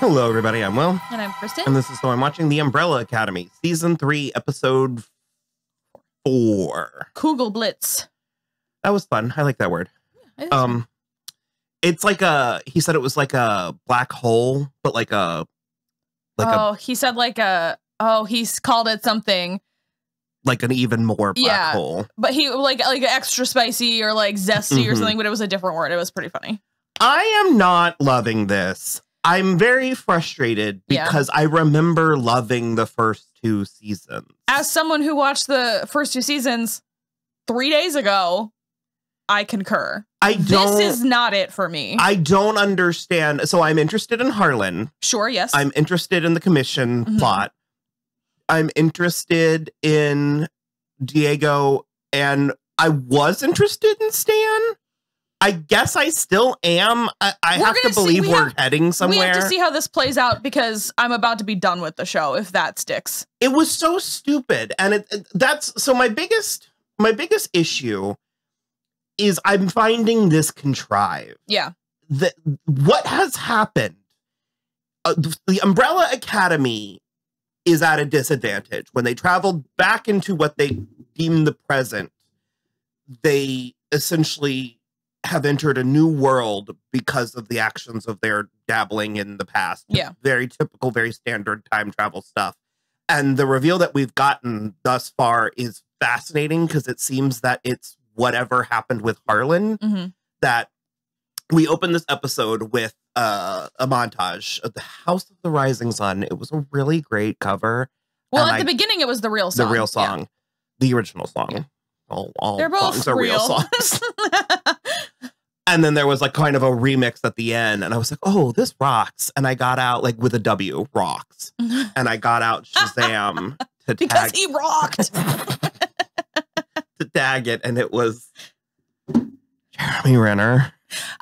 Hello, everybody. I'm Will. And I'm Kristen. And this is So I'm Watching the Umbrella Academy, Season 3, Episode 4. Kugelblitz. That was fun. I like that word. Yeah, it's like he said it was like a black hole, but like a... he said he's called it something. Like an even more black hole. But he, like extra spicy or like zesty or something, but it was a different word. It was pretty funny. I am not loving this. I'm very frustrated because I remember loving the first 2 seasons. As someone who watched the first 2 seasons 3 days ago, I concur. This is not it for me. I don't understand. So I'm interested in Harlan. Sure, yes. I'm interested in the commission plot. I'm interested in Diego, and I was interested in Stan. I guess I still am. I have to believe we're heading somewhere. We have to see how this plays out because I'm about to be done with the show if that sticks. It was so stupid, and that's so my biggest issue is I'm finding this contrived. Yeah. What has happened? The Umbrella Academy is at a disadvantage. When they traveled back into what they deem the present, they essentially have entered a new world because of the actions of their dabbling in the past. Yeah. Very typical, very standard time travel stuff. And the reveal that we've gotten thus far is fascinating because it seems that it's whatever happened with Harlan. That we opened this episode with a montage of the House of the Rising Sun. It was a really great cover. Well, at the beginning, it was the real song. The real song. Yeah. The original song. Yeah. All They're both songs are real songs. And then there was like kind of a remix at the end. And I was like, oh, this rocks. And I got out like with a W, rocks. And I got out Shazam to because he rocked. to tag it. And it was Jeremy Renner.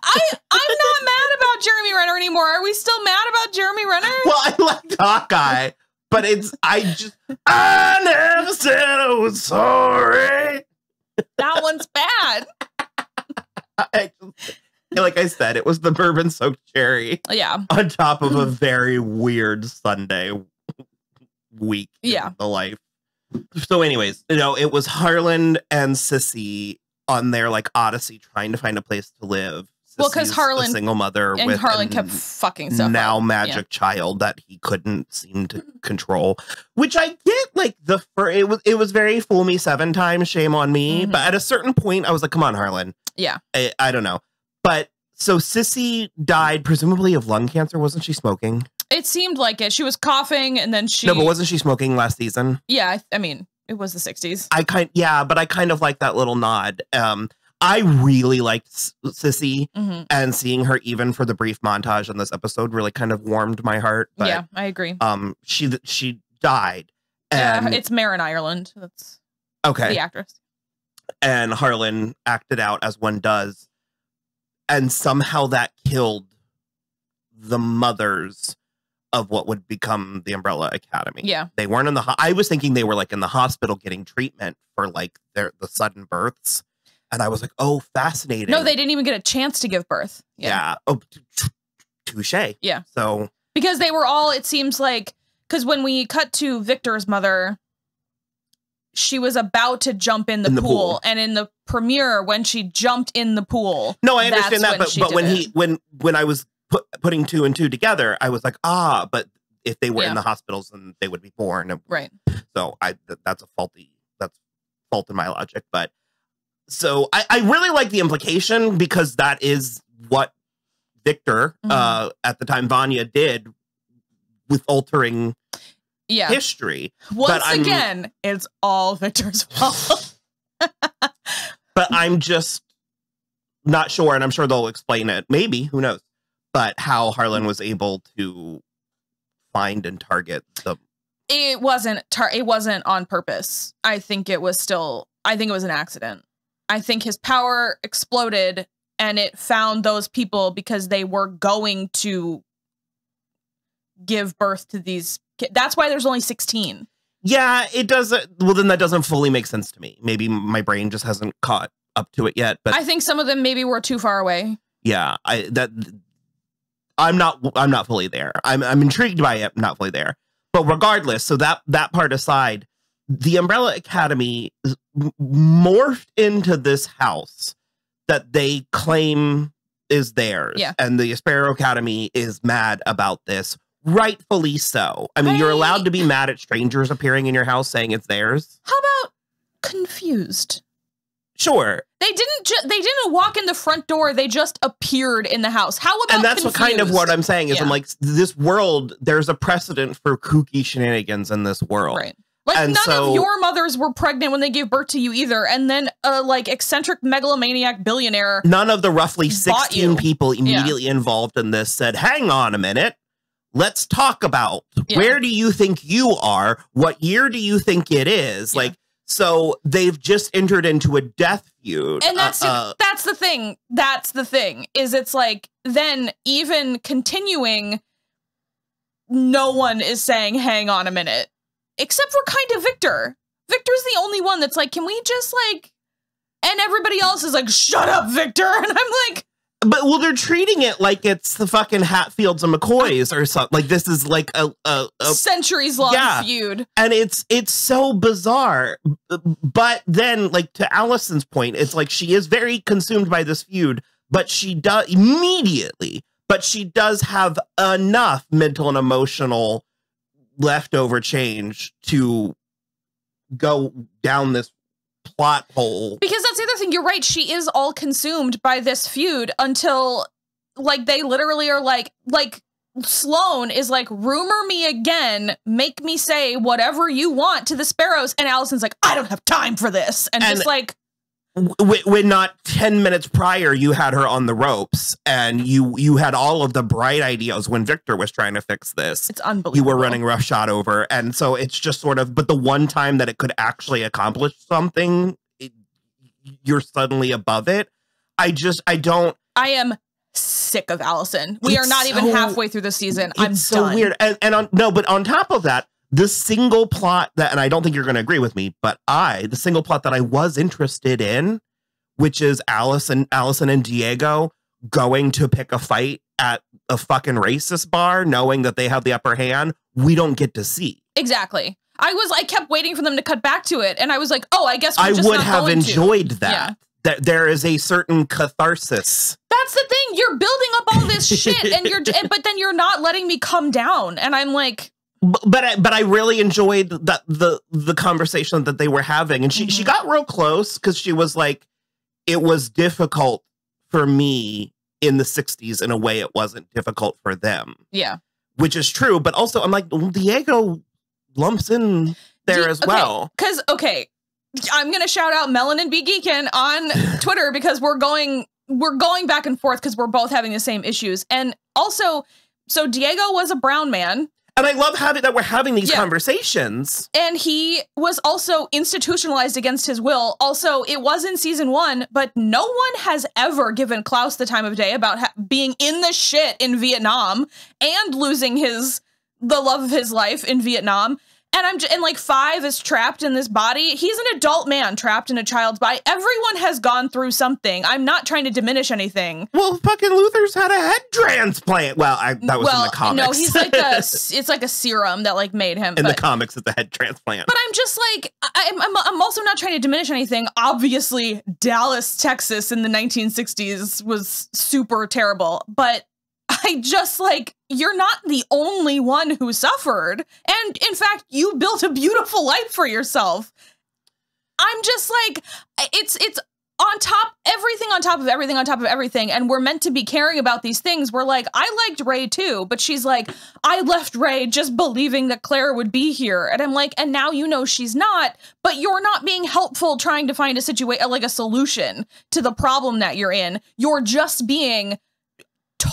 I'm not mad about Jeremy Renner anymore. Are we still mad about Jeremy Renner? Well, I liked Hawkeye, but I never said I was sorry. That one's bad. Like I said, it was the bourbon soaked cherry. Yeah. On top of a very weird Sunday week. Yeah. In the life. So anyways, it was Harlan and Sissy on their like odyssey trying to find a place to live. Well, because Harlan, a single mother and with Harlan kept fucking stuff now up. magic child that he couldn't seem to control, which I get. Like it was very fool me 7 times, shame on me. But at a certain point, I was like, come on, Harlan. Yeah, I don't know. But so Sissy died presumably of lung cancer. Wasn't she smoking? It seemed like it. She was coughing, and then she. No, but wasn't she smoking last season? Yeah, I mean, it was the 60s. But I kind of like that little nod. I really liked Sissy, and seeing her even for the brief montage in this episode really kind of warmed my heart. But, yeah, I agree. She died. And it's Maren Ireland. That's the actress. And Harlan acted out as one does, and somehow that killed the mothers of what would become the Umbrella Academy. Yeah, they weren't in the. I was thinking they were like in the hospital getting treatment for like the sudden births. And I was like, oh, fascinating. No, they didn't even get a chance to give birth. Yeah. Oh, touche. Yeah. So. Because they were all, it seems like, because when we cut to Victor's mother, she was about to jump in the pool. And in the premiere, when she jumped in the pool. No, I understand that. But when I was putting 2 and 2 together, I was like, but if they were in the hospitals, then they would be born. Right. So that's fault in my logic. But. So I really like the implication because that is what Victor, at the time Vanya did with altering history. Once again, it's all Victor's fault. But I'm just not sure, and I'm sure they'll explain it. Maybe, who knows? But how Harlan was able to find and target the... It wasn't on purpose. I think it was an accident. I think his power exploded and it found those people because they were going to give birth to these kids. That's why there's only 16. Yeah, it doesn't. Well, then that doesn't fully make sense to me. Maybe my brain just hasn't caught up to it yet. But I think some of them maybe were too far away. Yeah, I'm not fully there. I'm intrigued by it, not fully there. But regardless, so that part aside, the Umbrella Academy morphed into this house that they claim is theirs. Yeah. And the Sparrow Academy is mad about this. Rightfully so. I mean, you're allowed to be mad at strangers appearing in your house saying it's theirs. How about confused? Sure. They didn't walk in the front door. They just appeared in the house. How about And that's confused? kind of what I'm saying is, Yeah. I'm like, this world, there's a precedent for kooky shenanigans in this world. Right. Like, and none so, of your mothers were pregnant when they gave birth to you either. And then a, like, eccentric megalomaniac billionaire. None of the roughly 16 you. people immediately involved in this said, hang on a minute. Let's talk about where do you think you are? What year do you think it is? Like, so they've just entered into a death feud. And that's the thing. That's the thing, is it's like, then even continuing, no one is saying, hang on a minute. Except for kind of Victor. Victor's the only one that's like, can we just like, and everybody else is like, shut up, Victor. And I'm like, but well, they're treating it like it's the fucking Hatfields and McCoys or something. Like this is like a centuries long feud. And it's so bizarre. But then, like, to Allison's point, it's like she is very consumed by this feud, but she does immediately, but she does have enough mental and emotional leftover change to go down this plot hole. Because that's the other thing. You're right. She is all consumed by this feud until, like, they literally are like Sloane is like, rumor me again, make me say whatever you want to the Sparrows. And Allison's like, I don't have time for this. And just like, when not 10 minutes prior, you had her on the ropes and you had all of the bright ideas when Victor was trying to fix this. It's unbelievable. You were running roughshod over. And so it's just sort of, but the one time that it could actually accomplish something, you're suddenly above it. I am sick of Allison. We are not even halfway through the season. I'm so done. Weird. But on top of that, the single plot that, and I don't think you're going to agree with me, but the single plot that I was interested in, which is Allison and Diego going to pick a fight at a fucking racist bar, knowing that they have the upper hand, we don't get to see. Exactly. I kept waiting for them to cut back to it, and I was like, oh, I guess we're just I would not have going enjoyed to. that. That there is a certain catharsis. That's the thing. You're building up all this shit, and but then you're not letting me come down, and I'm like. But I really enjoyed the conversation that they were having, and she got real close because she was like, it was difficult for me in the 60s in a way it wasn't difficult for them. Yeah, which is true. But also, I'm like, Diego lumps in there as well. Because I'm gonna shout out Melon and Be Geekin on Twitter because we're going back and forth because we're both having the same issues, and also, so Diego was a brown man. And I love that we're having these conversations. And he was also institutionalized against his will. Also, it was in season 1, but no one has ever given Klaus the time of day about being in the shit in Vietnam and losing the love of his life in Vietnam. And and like 5 is trapped in this body. He's an adult man trapped in a child's body. Everyone has gone through something. I'm not trying to diminish anything. Well, fucking Luther's had a head transplant. Well, that was in the comics. No, he's like it's like a serum that like made him. In the comics, it's a head transplant. But I'm just like, I'm also not trying to diminish anything. Obviously, Dallas, Texas in the 1960s was super terrible. But I just like, you're not the only one who suffered. And in fact, you built a beautiful life for yourself. I'm just like, it's on top, everything on top of everything on top of everything. And we're meant to be caring about these things. We're like, I liked Ray too, but she's like, I left Ray just believing that Claire would be here. And I'm like, and now you know she's not, but you're not being helpful trying to find a situation, like a solution to the problem that you're in. You're just being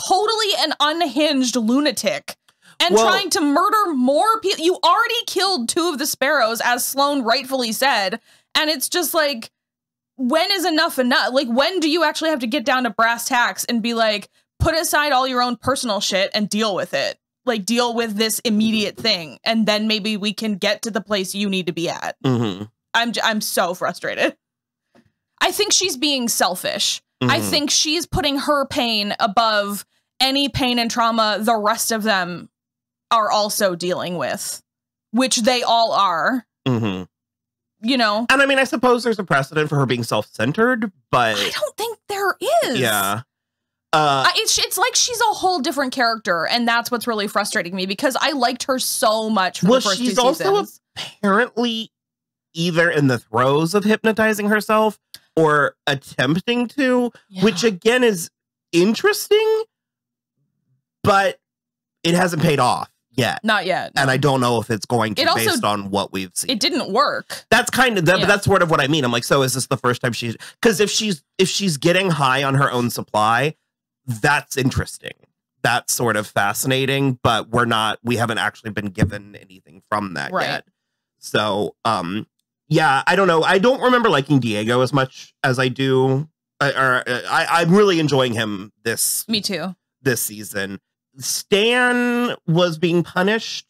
totally an unhinged lunatic and trying to murder more people. You already killed 2 of the Sparrows, as Sloane rightfully said. And it's just like, when is enough enough? Like, when do you actually have to get down to brass tacks and be like, put aside all your own personal shit and deal with it? Like, deal with this immediate thing. And then maybe we can get to the place you need to be at. I'm so frustrated. I think she's being selfish. I think she's putting her pain above any pain and trauma the rest of them are also dealing with, which they all are. Mm-hmm. You know? And I mean, I suppose there's a precedent for her being self-centered, but I don't think there is. Yeah. It's like she's a whole different character, and that's what's really frustrating me because I liked her so much for the first 2 seasons. She's also apparently either in the throes of hypnotizing herself or attempting to, which again is interesting, but it hasn't paid off yet. Not yet. No. And I don't know if it's going to based on what we've seen. It didn't work. That's kind of that's sort of what I mean. I'm like, so is this the first time because if she's getting high on her own supply, that's interesting. That's sort of fascinating, but we haven't actually been given anything from that yet. So, yeah, I don't know. I don't remember liking Diego as much as I do. I'm really enjoying him Me too. This season. Stan was being punished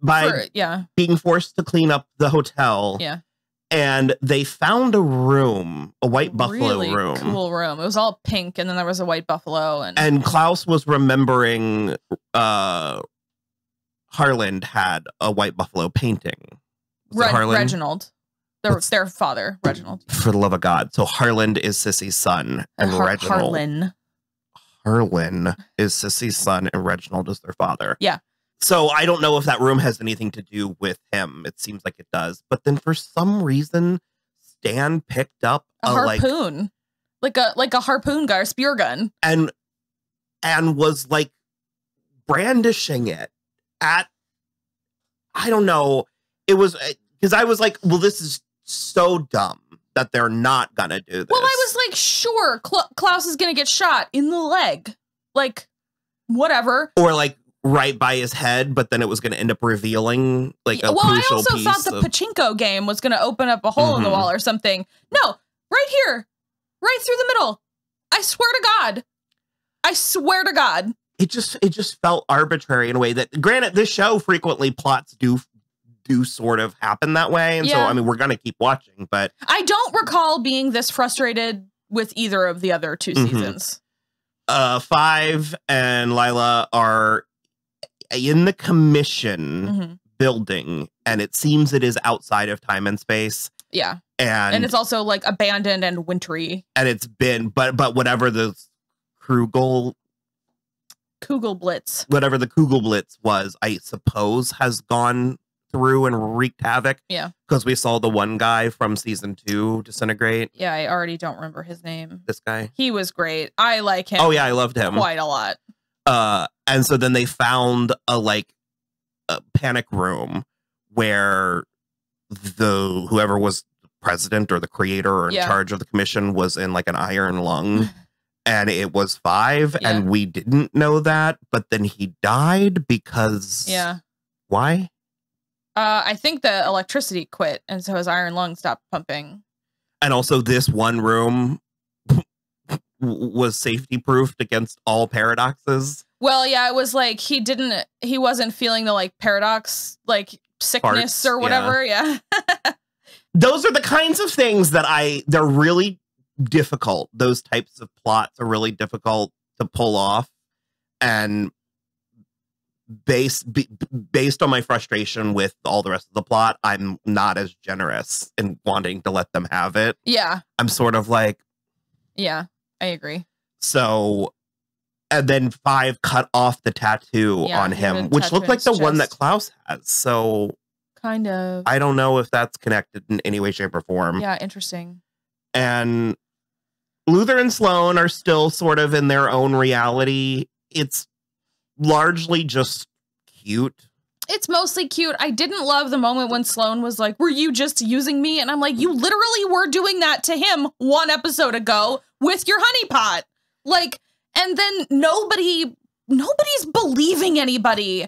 by being forced to clean up the hotel. Yeah. And they found a room, a white buffalo room. Cool room. It was all pink, and then there was a white buffalo. And Klaus was remembering Harland had a white buffalo painting. Reginald. Their father, Reginald. For the love of God. So Harland is Sissy's son, and Reginald. Harlan is Sissy's son, and Reginald is their father. Yeah. So I don't know if that room has anything to do with him. It seems like it does. But then for some reason, Stan picked up a harpoon. Like a harpoon guy, or spear gun. And was like brandishing it at, I don't know. It was because I was like, well, this is so dumb that they're not gonna do this. Well, I was like, sure, Klaus is gonna get shot in the leg. Like, whatever. Or like right by his head, but then it was going to end up revealing like a crucial piece. I also thought the pachinko game was going to open up a hole in the wall or something. No, right here, right through the middle. I swear to God. I swear to God. It just felt arbitrary in a way that, granted, this show frequently plots do sort of happen that way. And so, I mean, we're going to keep watching, but I don't recall being this frustrated with either of the other 2 seasons. Five and Lila are in the commission building, and it seems it is outside of time and space. Yeah. And it's also like abandoned and wintry. And it's been, but whatever the Kugelblitz. Whatever the Kugelblitz was, I suppose has gone through and wreaked havoc. Yeah. Because we saw the one guy from season 2 disintegrate. Yeah, I already don't remember his name. This guy. He was great. I like him. Oh yeah, I loved him. Quite a lot. And so then they found a panic room where whoever was president or the creator or in charge of the commission was in like an iron lung, and it was Five, and we didn't know that, but then he died because why? I think the electricity quit, and so his iron lung stopped pumping. And also this one room was safety proofed against all paradoxes. Well, yeah, it was like he wasn't feeling the like paradox, like sickness or whatever. Yeah. Those are the kinds of things that they're really difficult. Those types of plots are really difficult to pull off. And based on my frustration with all the rest of the plot, I'm not as generous in wanting to let them have it. Yeah. I'm sort of like, yeah, I agree. So, and then Five cut off the tattoo on him, which looked like the one that Klaus has. So, kind of. I don't know if that's connected in any way, shape, or form. Yeah, interesting. And Luther and Sloane are still sort of in their own reality. It's largely just cute. It's mostly cute. I didn't love the moment when Sloane was like, were you just using me? And I'm like, you literally were doing that to him 1 episode ago with your honeypot. Like, and then nobody's believing anybody.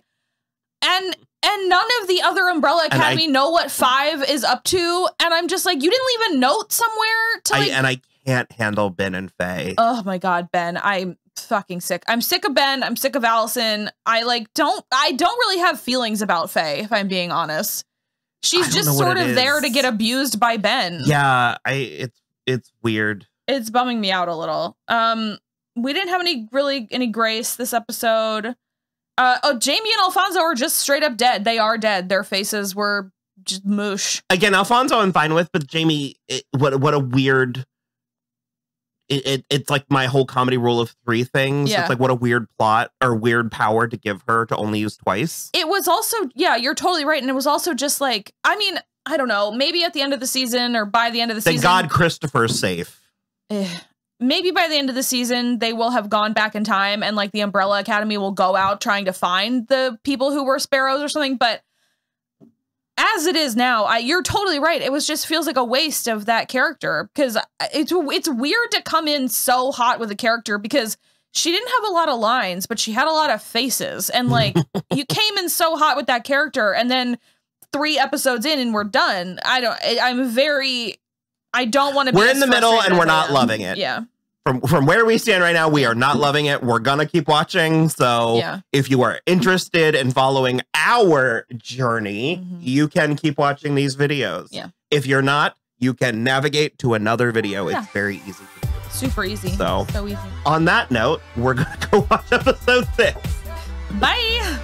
And none of the other Umbrella Academy know what Five is up to. And I'm just like, you didn't leave a note somewhere to like... And I can't handle Ben and Faye. Oh my God, Ben. I'm fucking sick. I'm sick of Ben. I'm sick of Allison. I don't really have feelings about Faye, if I'm being honest. She's just sort of there to get abused by Ben. Yeah, it's weird. It's bumming me out a little. we didn't have any grace this episode. Jamie and Alfonso are just straight up dead. They are dead. Their faces were just moosh. Again, Alfonso I'm fine with, but Jamie, what a weird... It's like my whole comedy rule of 3 things. Yeah. It's like what a weird plot or weird power to give her to only use twice. It was also, yeah, you're totally right. And it was also just like, I mean, I don't know, maybe at the end of the season or by the end of the season. Thank God Christopher's safe. Maybe by the end of the season, they will have gone back in time and like the Umbrella Academy will go out trying to find the people who were sparrows or something. But as it is now, you're totally right. It just feels like a waste of that character because it's weird to come in so hot with a character because she didn't have a lot of lines, but she had a lot of faces. And like you came in so hot with that character and then 3 episodes in and we're done. I don't want to be. We're in the middle and we're not loving it. Yeah. From where we stand right now, we are not loving it. We're going to keep watching. So if you are interested in following our journey, you can keep watching these videos. Yeah. If you're not, you can navigate to another video. Yeah. It's very easy to do. Super easy. So easy. On that note, we're going to go watch episode 6. Bye.